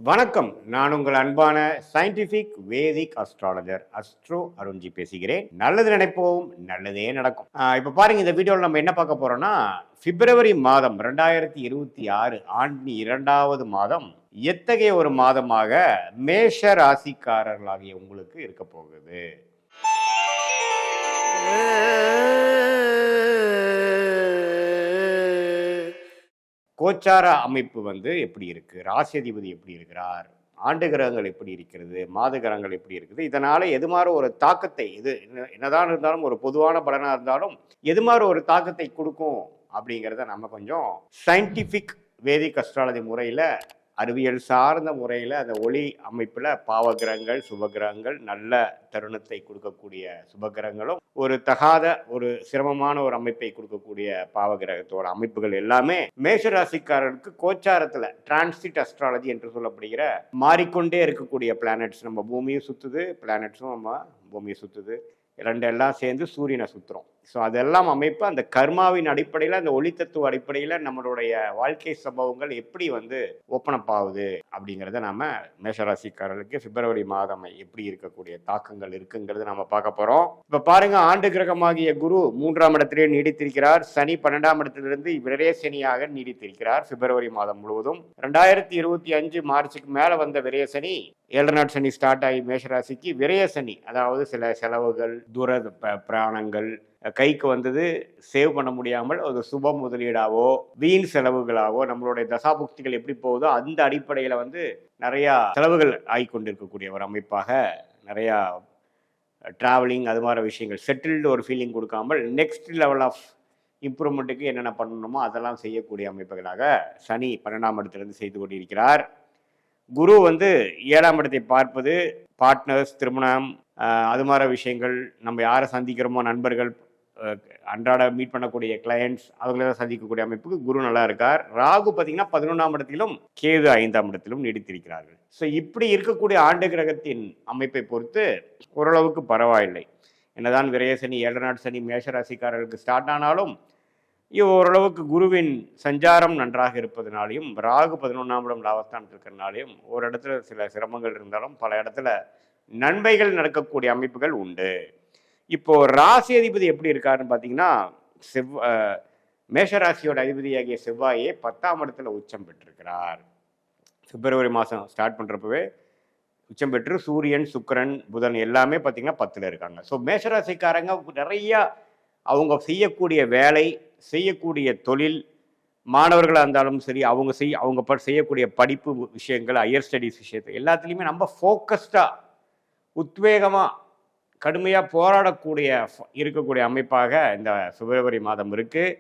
வணக்கம். நான் உங்கள் அன்பான சயின்டிஃபிக் வேதிக் அஸ்ட்ராலஜர் அஸ்ட்ரோ அருண்ஜி பேசுகிறேன். நல்லது நினைப்போம், நல்லதே நடக்கும். இப்போ பாருங்க, இந்த வீடியோவில் நம்ம என்ன பார்க்க போறோம்னா, பிப்ரவரி மாதம் 2026 ஆண்டின் 2வது மாதம் எத்தகைய ஒரு மாதமாக மேஷ ராசிக்காரர்களாகிய உங்களுக்கு இருக்க போகுது. கோச்சார அமைப்பு எப்படி இருக்கு, ராசி அதிபதி எப்படி இருக்கிறார், ஆண்டு கிரகங்கள் எப்படி இருக்கிறது, மாத கிரகங்கள் எப்படி இருக்குது, இதனால எது மாதிரி ஒரு தாக்கத்தை, இது என்னதான் இருந்தாலும் ஒரு பொதுவான பலனா இருந்தாலும் எது மாதிரி ஒரு தாக்கத்தை கொடுக்கும் அப்படிங்கிறத நம்ம கொஞ்சம் சயின்டிஃபிக் வேதிக் அஸ்ட்ராலஜி முறையில், அறிவியல் சார்ந்த முறையில், அந்த ஒளி அமைப்பில் பாவகிரகங்கள், சுபகிரகங்கள், நல்ல தருணத்தை கொடுக்கக்கூடிய சுபகிரகங்களும், ஒரு தகாத ஒரு சிரமமான ஒரு அமைப்பை கொடுக்கக்கூடிய பாவகிரகத்தோட அமைப்புகள் எல்லாமே மேஷராசிக்காரருக்கு கோச்சாரத்தில் டிரான்சிட் அஸ்ட்ராலஜி என்று சொல்லப்படுகிற மாறிக்கொண்டே இருக்கக்கூடிய பிளானட்ஸ், நம்ம பூமியும் சுற்றுது, பிளானட்ஸும் நம்ம பூமியை சுற்றுது, ரெண்டெல்லாம் சேர்ந்து சூரியனை சுற்றுறோம். ஸோ அதெல்லாம் அமைப்பு அந்த கர்மாவின் அடிப்படையில், அந்த ஒளித்தத்துவ அடிப்படையில் நம்மளுடைய வாழ்க்கை சம்பவங்கள் எப்படி ஓப்பன் அப் ஆகுது அப்படிங்கிறத நம்ம மேஷராசிக்காரர்களுக்கு பிப்ரவரி மாதம் எப்படி இருக்கக்கூடிய தாக்கங்கள் இருக்குங்கிறத நம்ம பார்க்க போகிறோம். இப்போ பாருங்க, ஆண்டு கிரகமாகிய குரு 3ஆம் இடத்திலே நீடித்திருக்கிறார். சனி 12ஆம் இடத்திலிருந்து விரய சனியாக நீடித்திருக்கிறார் பிப்ரவரி மாதம் முழுவதும். 2025 மார்ச்சுக்கு மேலே வந்த விரய சனி, 7 நாட் சனி ஸ்டார்ட் ஆகி மேஷராசிக்கு விரய சனி, அதாவது சில செலவுகள், தூர பிரயாணங்கள், கைக்கு வந்தது சேவ் பண்ண முடியாமல் ஒரு சுப முதலீடாவோ வீண் செலவுகளாவோ, நம்மளுடைய தசாபுக்திகள் எப்படி போகுதோ அந்த அடிப்படையில் நிறையா செலவுகள் ஆகிக்கொண்டிருக்கக்கூடிய ஒரு அமைப்பாக, நிறையா ட்ராவலிங் அது மாதிரி விஷயங்கள், செட்டில்டு ஒரு ஃபீலிங் கொடுக்காமல் நெக்ஸ்ட் லெவல் ஆஃப் இம்ப்ரூவ்மெண்ட்டுக்கு என்னென்ன பண்ணணுமோ அதெல்லாம் செய்யக்கூடிய அமைப்புகளாக சனி 12ஆம் இடத்திலிருந்து செய்து கொண்டிருக்கிறார். குரு 7ஆம் இடத்தை பார்ப்பது பார்ட்னர்ஸ், திருமணம், அது மாதிரி விஷயங்கள், நம்ம யாரை சந்திக்கிறோமோ நண்பர்கள், அன்றாட மீட் பண்ணக்கூடிய கிளையண்ட்ஸ், அவங்கள சந்திக்கக்கூடிய அமைப்புக்கு குரு நல்லா இருக்கார். ராகு பார்த்தீங்கன்னா 11ஆம் இடத்திலும், கேது 5ஆம் இடத்திலும் நீடித்திருக்கிறார்கள். ஸோ இப்படி இருக்கக்கூடிய ஆண்டு கிரகத்தின் அமைப்பை பொறுத்து ஓரளவுக்கு பரவாயில்லை. என்னதான் விரயசனி 7 நாட் சனி மேஷராசிக்காரர்களுக்கு ஸ்டார்ட் ஆனாலும் ஓரளவுக்கு குருவின் சஞ்சாரம் நன்றாக இருப்பதனாலையும், ராகு 11ஆம் இடம் லாபஸ்தானத்தில் இருக்கிறனாலையும் ஒரு இடத்துல சில சிரமங்கள் இருந்தாலும் பல இடத்துல நன்மைகள் நடக்கக்கூடிய அமைப்புகள் உண்டு. இப்போ ராசி அதிபதி எப்படி இருக்காருன்னு பார்த்தீங்கன்னா, மேஷராசியோட அதிபதியாகிய செவ்வாயே 10ஆம் இடத்துல உச்சம் பெற்றிருக்கிறார். பிப்ரவரி மாதம் ஸ்டார்ட் பண்ணுறப்பவே உச்சம் பெற்று சூரியன், சுக்கிரன், புதன் எல்லாமே பார்த்தீங்கன்னா 10ல் இருக்காங்க. ஸோ மேஷராசிக்காரங்க நிறையா அவங்க செய்யக்கூடிய வேலை, செய்யக்கூடிய தொழில், மாணவர்களாக இருந்தாலும் சரி, அவங்க செய்யக்கூடிய படிப்பு விஷயங்கள், ஹையர் ஸ்டடீஸ் விஷயத்தை எல்லாத்துலேயுமே நம்ம ஃபோக்கஸ்டாக, உத்வேகமாக, கடுமையாக போராடக்கூடிய இருக்கக்கூடிய அமைப்பாக இந்த பிப்ரவரி மாதம் இருக்குது.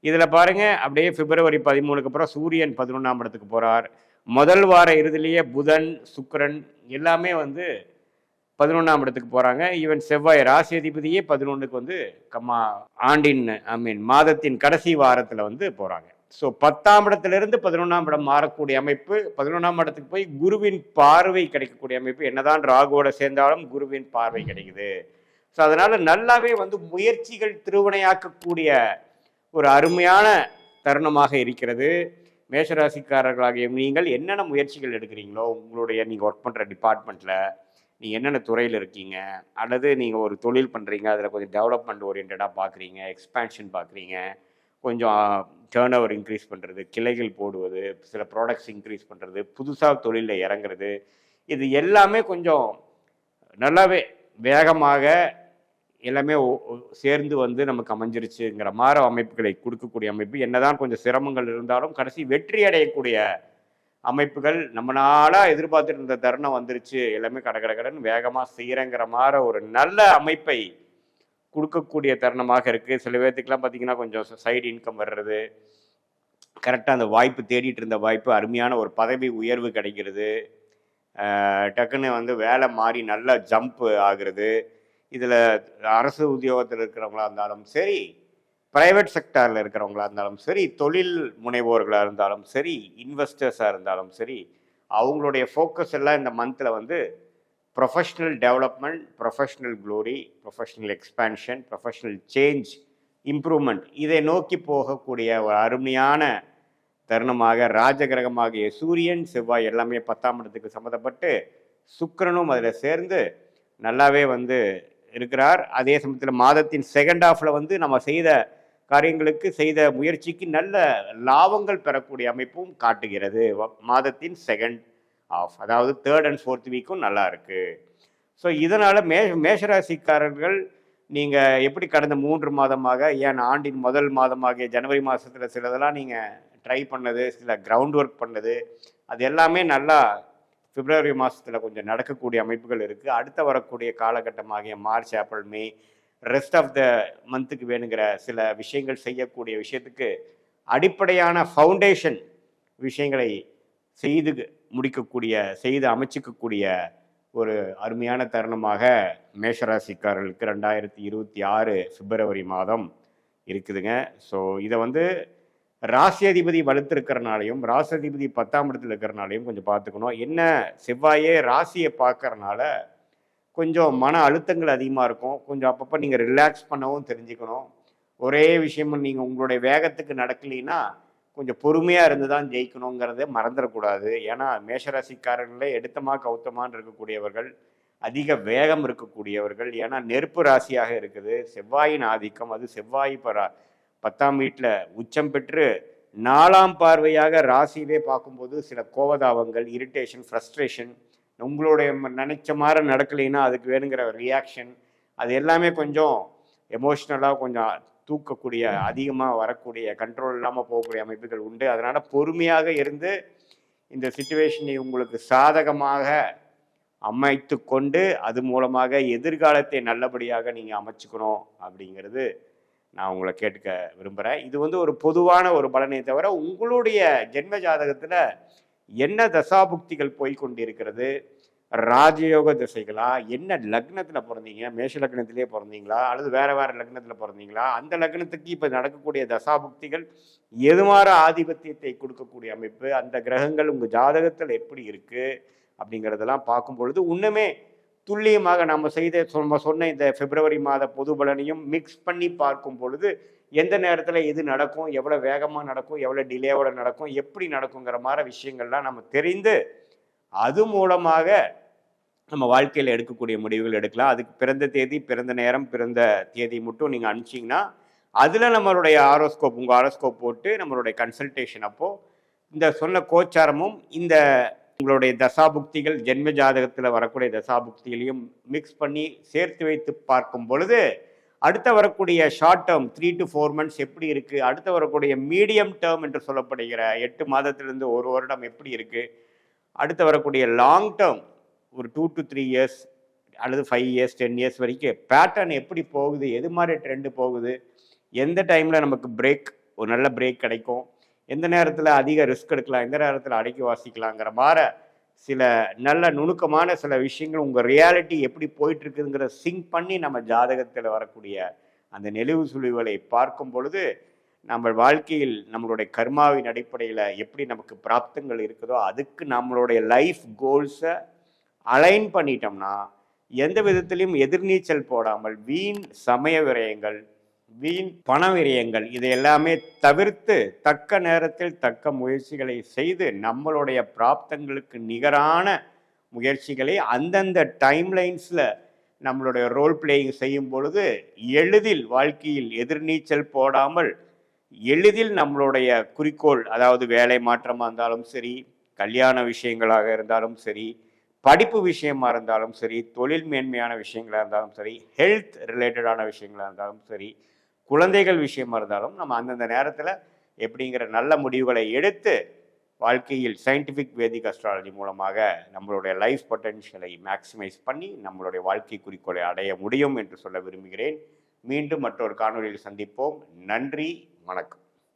இதில் பாருங்கள், அப்படியே பிப்ரவரி 13க்கு அப்புறம் சூரியன் 11ஆம் இடத்துக்கு போகிறார். முதல் வார இறுதியிலேயே புதன், சுக்கிரன் எல்லாமே 11ஆம் இடத்துக்கு போகிறாங்க. ஈவன் செவ்வாய் ராசி அதிபதியே 11க்கு ஆண்டின் மாதத்தின் கடைசி வாரத்தில் போகிறாங்க. ஸோ 10ஆம் இடத்திலிருந்து 11ஆம் இடம் மாறக்கூடிய அமைப்பு, 11ஆம் இடத்துக்கு போய் குருவின் பார்வை கிடைக்கக்கூடிய அமைப்பு, என்னதான் ராகுவோட சேர்ந்தாலும் குருவின் பார்வை கிடைக்குது. ஸோ அதனால் நல்லாவே முயற்சிகள் திருவினையாக்கக்கூடிய ஒரு அருமையான தருணமாக இருக்கிறது. மேஷராசிக்காரர்களாகிய நீங்கள் என்னென்ன முயற்சிகள் எடுக்கிறீங்களோ, உங்களுடைய நீங்கள் ஒர்க் பண்ணுற டிபார்ட்மெண்ட்டில் நீங்கள் என்னென்ன துறையில் இருக்கீங்க, அல்லது நீங்கள் ஒரு தொழில் பண்ணுறீங்க, அதில் கொஞ்சம் டெவலப்மெண்ட் ஓரியன்டாக பார்க்குறீங்க, எக்ஸ்பேன்ஷன் பார்க்குறீங்க, கொஞ்சம் டேர்ன் ஓவர் இன்க்ரீஸ் பண்ணுறது, கிளைகள் போடுவது, சில ப்ராடக்ட்ஸ் இன்க்ரீஸ் பண்ணுறது, புதுசாக தொழிலில் இறங்குறது, இது எல்லாமே கொஞ்சம் நல்லாவே வேகமாக எல்லாமே சேர்ந்து நமக்கு அமைஞ்சிருச்சுங்கிற மாதிரி அமைப்புகளை கொடுக்கக்கூடிய அமைப்பு. என்னதான் கொஞ்சம் சிரமங்கள் இருந்தாலும் கடைசி வெற்றி அடையக்கூடிய அமைப்புகள், நம்ம நாளாக எதிர்பார்த்துட்டு இருந்த தருணம் வந்துருச்சு, எல்லாமே கடகடன்னு வேகமாக செய்கிறங்கிற மாதிரி ஒரு நல்ல அமைப்பை கொடுக்கக்கூடிய தருணமாக இருக்குது. சில பேர்த்துக்கெலாம் பார்த்திங்கன்னா கொஞ்சம் சைடு இன்கம் வர்றது, கரெக்டாக அந்த வாய்ப்பு தேடிட்டு இருந்த வாய்ப்பு, அருமையான ஒரு பதவி உயர்வு கிடைக்கிறது, டக்குன்னு வேலை மாறி நல்ல ஜம்ப் ஆகுறது. இதில் அரசு உத்தியோகத்தில் இருக்கிறவங்களா இருந்தாலும் சரி, ப்ரைவேட் செக்டாரில் இருக்கிறவங்களா இருந்தாலும் சரி, தொழில் முனைவோர்களாக இருந்தாலும் சரி, இன்வெஸ்டர்ஸாக இருந்தாலும் சரி, அவங்களுடைய ஃபோக்கஸ் எல்லாம் இந்த மந்தில் professional development, professional glory, professional expansion, professional change, improvement, இதை நோக்கி போகக்கூடிய ஒரு அருமையான தருணமாக ராஜகிரகமாகிய சூரியன் செவ்வாய் எல்லாமே 10ஆம் இடத்துக்கு சம்மந்தப்பட்டு சுக்கிரனும் அதில் சேர்ந்து நல்லாவே இருக்கிறார். அதே சமயத்தில் மாதத்தின் செகண்ட் ஹாஃபில் நம்ம செய்த காரியங்களுக்கு செய்த முயற்சிக்கு நல்ல லாபங்கள் பெறக்கூடிய அமைப்பும் காட்டுகிறது. மாதத்தின் செகண்ட் ஆஃப், அதாவது தேர்ட் அண்ட் ஃபோர்த் வீக்கும் நல்லா இருக்கு. ஸோ இதனால் மேஷராசிக்காரர்கள் நீங்கள் எப்படி கடந்த 3 மாதமாக, ஏன் ஆண்டின் முதல் மாதமாகிய ஜனவரி மாதத்தில் சிலதெல்லாம் நீங்கள் ட்ரை பண்ணது, சில கிரவுண்ட் ஒர்க் பண்ணது, அது எல்லாமே நல்லா பிப்ரவரி மாதத்தில் கொஞ்சம் நடக்கக்கூடிய அமைப்புகள் இருக்குது. அடுத்த வரக்கூடிய காலகட்டமாகிய March, April, May, rest of the மந்த்துக்கு வேணுங்கிற சில விஷயங்கள் செய்யக்கூடிய விஷயத்துக்கு அடிப்படையான ஃபவுண்டேஷன் விஷயங்களை செய்து முடிக்கக்கூடிய, செய்து அமைச்சிக்கக்கூடிய ஒரு அருமையான தருணமாக மேஷராசிக்காரர்களுக்கு 2026 பிப்ரவரி மாதம் இருக்குதுங்க. ஸோ இதை ராசி அதிபதி வலுத்திருக்கிறனாலையும் ராசி அதிபதி 10ஆம் இடத்துல இருக்கிறனாலையும் கொஞ்சம் பார்த்துக்கணும். என்ன செவ்வாயே ராசியை பார்க்கறனால கொஞ்சம் மன அழுத்தங்கள் அதிகமாக இருக்கும். கொஞ்சம் அப்பப்போ நீங்கள் ரிலாக்ஸ் பண்ணவும் தெரிஞ்சுக்கணும். ஒரே விஷயமும் நீங்கள் உங்களுடைய வேகத்துக்கு நடக்கலைன்னா கொஞ்சம் பொறுமையாக இருந்து தான் ஜெயிக்கணுங்கிறத மறந்துடக்கூடாது. ஏன்னா மேஷராசிக்காரர்களே எடுத்தமா கவுத்தமான்னு இருக்கக்கூடியவர்கள், அதிக வேகம் இருக்கக்கூடியவர்கள். ஏன்னா நெருப்பு ராசியாக இருக்குது, செவ்வாயின் ஆதிக்கம். அது செவ்வாய் 10ஆம் வீட்டில் உச்சம் பெற்று 4ஆம் பார்வையாக ராசியிலே பார்க்கும்போது சில கோவதாபங்கள், இரிட்டேஷன், ஃப்ரஸ்ட்ரேஷன், உங்களுடைய நினைச்ச மாதிரி நடக்கலைன்னா அதுக்கு வேணுங்கிற ரியாக்ஷன், அது எல்லாமே கொஞ்சம் எமோஷ்னலாக கொஞ்சம் தூக்கக்கூடிய, அதிகமாக வரக்கூடிய, கண்ட்ரோல் இல்லாமல் போகக்கூடிய அமைப்புகள் உண்டு. அதனால் பொறுமையாக இருந்து இந்த சிச்சுவேஷனை உங்களுக்கு சாதகமாக அமைத்து கொண்டு அது மூலமாக எதிர்காலத்தை நல்லபடியாக நீங்கள் அமைச்சுக்கணும் அப்படிங்கிறது நான் உங்களை கேட்க விரும்புகிறேன். இது ஒரு பொதுவான ஒரு பலனை தவிர உங்களுடைய ஜென்ம ஜாதகத்தில் என்ன தசாபுக்திகள் போய்கொண்டிருக்கிறது, ராஜயோக திசைகளா, என்ன லக்னத்தில் பிறந்தீங்க, மேஷ லக்னத்திலே பிறந்தீங்களா அல்லது வேற வேற லக்னத்தில் பிறந்தீங்களா, அந்த லக்னத்துக்கு இப்போ நடக்கக்கூடிய தசாபுக்திகள் எது மாதிரி ஆதிபத்தியத்தை கொடுக்கக்கூடிய அமைப்பு, அந்த கிரகங்கள் உங்கள் ஜாதகத்தில் எப்படி இருக்குது அப்படிங்கிறதெல்லாம் பார்க்கும் பொழுது இன்னுமே துல்லியமாக நம்ம சொன்ன இந்த பிப்ரவரி மாத பொது பலனையும் மிக்ஸ் பண்ணி பார்க்கும் பொழுது எந்த நேரத்தில் எது நடக்கும், எவ்வளோ வேகமாக நடக்கும், எவ்வளோ டிலேவோட நடக்கும், எப்படி நடக்குங்கிற மாதிரி விஷயங்கள்லாம் நம்ம தெரிந்து அது மூலமாக நம்ம வாழ்க்கையில் எடுக்கக்கூடிய முடிவுகள் எடுக்கலாம். அதுக்கு பிறந்த தேதி, பிறந்த நேரம், பிறந்த தேதி மட்டும் நீங்கள் அனுப்பிச்சிங்கன்னா அதில் நம்மளுடைய ஆரோஸ்கோப், உங்கள் ஆரோஸ்கோப் போட்டு நம்மளுடைய கன்சல்டேஷன் அப்போது இந்த சொன்ன கோச்சாரமும் இந்த உங்களுடைய தசாபுக்திகள் ஜென்ம ஜாதகத்தில் வரக்கூடிய தசாபுக்திகளையும் மிக்ஸ் பண்ணி சேர்த்து வைத்து பார்க்கும் பொழுது அடுத்த வரக்கூடிய ஷார்ட் டேர்ம் 3 to 4 months எப்படி இருக்குது, அடுத்த வரக்கூடிய மீடியம் டேர்ம் என்று சொல்லப்படுகிற 8 மாதத்திலிருந்து 1 வருடம் எப்படி இருக்குது, அடுத்து வரக்கூடிய லாங் டேர்ம் ஒரு 2 to 3 years அல்லது 5 years 10 years வரைக்கும் பேட்டர்ன் எப்படி போகுது, எது மாதிரி ட்ரெண்டு போகுது, எந்த டைமில் நமக்கு ஒரு நல்ல பிரேக் கிடைக்கும், எந்த நேரத்தில் அதிக ரிஸ்க் எடுக்கலாம், எந்த நேரத்தில் அடக்கி வாசிக்கலாங்கிற மாதிரி சில நல்ல நுணுக்கமான சில விஷயங்கள் உங்கள் ரியாலிட்டி எப்படி போயிட்டுருக்குதுங்கிற சிங்க் பண்ணி நம்ம ஜாதகத்தில் வரக்கூடிய அந்த நெளிவு சுழிவுகளை பார்க்கும் பொழுது நம்ம வாழ்க்கையில் நம்மளுடைய கர்மாவின் அடிப்படையில் எப்படி நமக்கு பிராப்தங்கள் இருக்குதோ அதுக்கு நம்மளுடைய லைஃப் கோல்ஸை அலைன் பண்ணிட்டோம்னா எந்த விதத்திலையும் எதிர்நீச்சல் போடாமல் வீண் சமய விரயங்கள், வீண் பண விரயங்கள் இதை எல்லாமே தவிர்த்து தக்க நேரத்தில் தக்க முயற்சிகளை செய்து நம்மளுடைய பிராப்தங்களுக்கு நிகரான முயற்சிகளை அந்தந்த டைம்லைன்ஸில் நம்மளுடைய ரோல் பிளேயிங் செய்யும் பொழுது எளிதில் வாழ்க்கையில் எதிர்நீச்சல் போடாமல் எளிதில் நம்மளுடைய குறிக்கோள், அதாவது வேலை மாற்றமாக இருந்தாலும் சரி, கல்யாண விஷயங்களாக இருந்தாலும் சரி, படிப்பு விஷயமா இருந்தாலும் சரி, தொழில் மேன்மையான விஷயங்களாக இருந்தாலும் சரி, ஹெல்த் ரிலேட்டடான விஷயங்களாக இருந்தாலும் சரி, குழந்தைகள் விஷயமா இருந்தாலும் நம்ம அந்தந்த நேரத்தில் எப்படிங்கிற நல்ல முடிவுகளை எடுத்து வாழ்க்கையில் சயின்டிஃபிக் வேதிக் அஸ்ட்ராலஜி மூலமாக நம்மளுடைய லைஃப் பொட்டென்ஷியலை மேக்சிமைஸ் பண்ணி நம்மளுடைய வாழ்க்கை குறிக்கோளை அடைய முடியும் என்று சொல்ல விரும்புகிறேன். மீண்டும் மற்றொரு காணொலியில் சந்திப்போம். நன்றி, வணக்கம்.